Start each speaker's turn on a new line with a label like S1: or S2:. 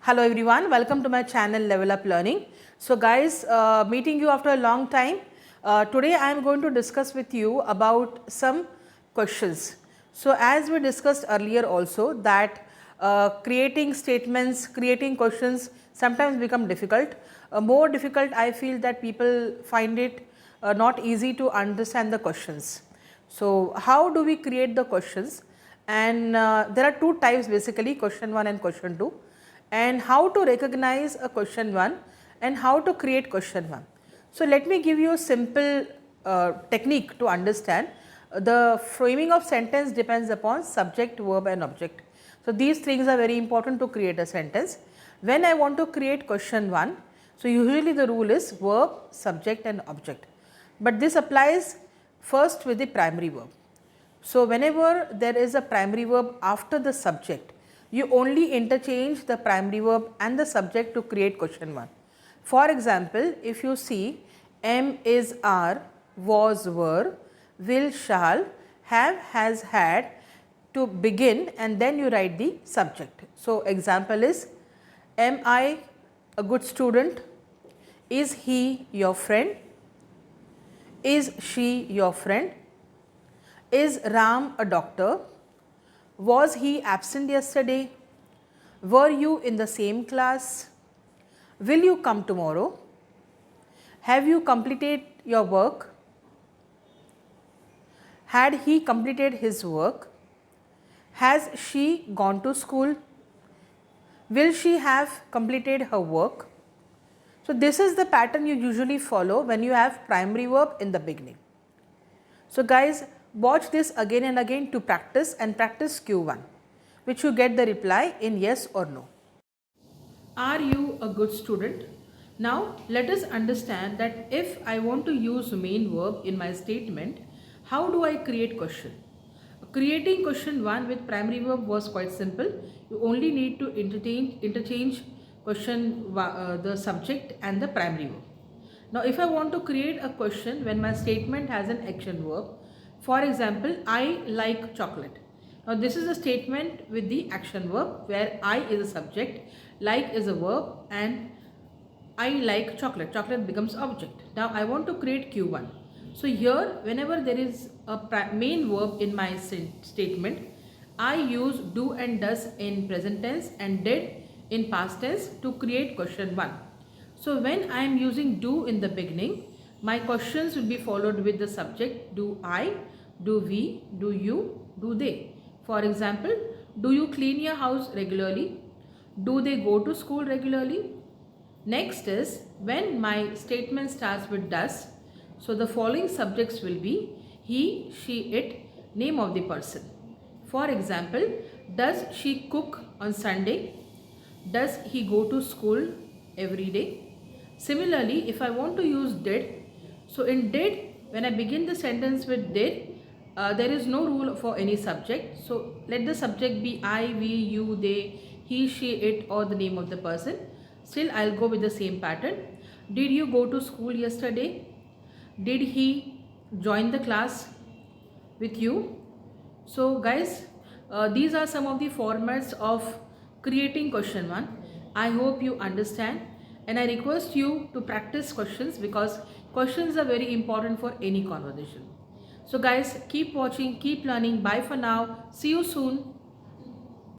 S1: Hello everyone, welcome to my channel Level Up Learning. So guys, meeting you after a long time. Today I am going to discuss with you about some questions. So as we discussed earlier also that creating statements, creating questions sometimes become difficult. More difficult I feel that people find it not easy to understand the questions. So how do we create the questions? And there are two types basically, question 1 and question 2. And how to recognize a question 1 and how to create question 1. So let me give you a simple technique to understand. The framing of sentence depends upon subject, verb and object. So these things are very important to create a sentence. When I want to create question 1, so usually the rule is verb, subject and object. But this applies first with the primary verb. So whenever there is a primary verb after the subject, you only interchange the primary verb and the subject to create question 1. For example, if you see am, is, are, was, were, will, shall, have, has, had to begin, and then you write the subject. So example is, am I a good student? Is he your friend? Is she your friend? Is Ram a doctor? Was he absent yesterday? Were you in the same class? Will you come tomorrow? Have you completed your work? Had he completed his work? Has she gone to school? Will she have completed her work? So this is the pattern you usually follow when you have primary verb in the beginning. So guys, watch this again and again to practice and practice Q1, which you get the reply in yes or no. Are you a good student? Now let us understand that if I want to use main verb in my statement, how do I create question? Creating question 1 with primary verb was quite simple. You only need to interchange question the subject and the primary verb. Now if I want to create a question when my statement has an action verb, for example, I like chocolate. Now this is a statement with the action verb where I is a subject, like is a verb and I like chocolate. Chocolate becomes object. Now I want to create Q1. So here whenever there is a main verb in my statement, I use do and does in present tense and did in past tense to create question 1. So when I am using do in the beginning, my questions will be followed with the subject do I, do we, do you, do they. For example, do you clean your house regularly? Do they go to school regularly? Next is when my statement starts with does. So the following subjects will be he, she, it, name of the person. For example, does she cook on Sunday? Does he go to school every day? Similarly, if I want to use did, so in did, when I begin the sentence with did, there is no rule for any subject. So let the subject be I, we, you, they, he, she, it or the name of the person. Still I'll go with the same pattern. Did you go to school yesterday? Did he join the class with you? So guys, these are some of the formats of creating question 1. I hope you understand and I request you to practice questions because questions are very important for any conversation. So guys, keep watching, keep learning. Bye for now. See you soon.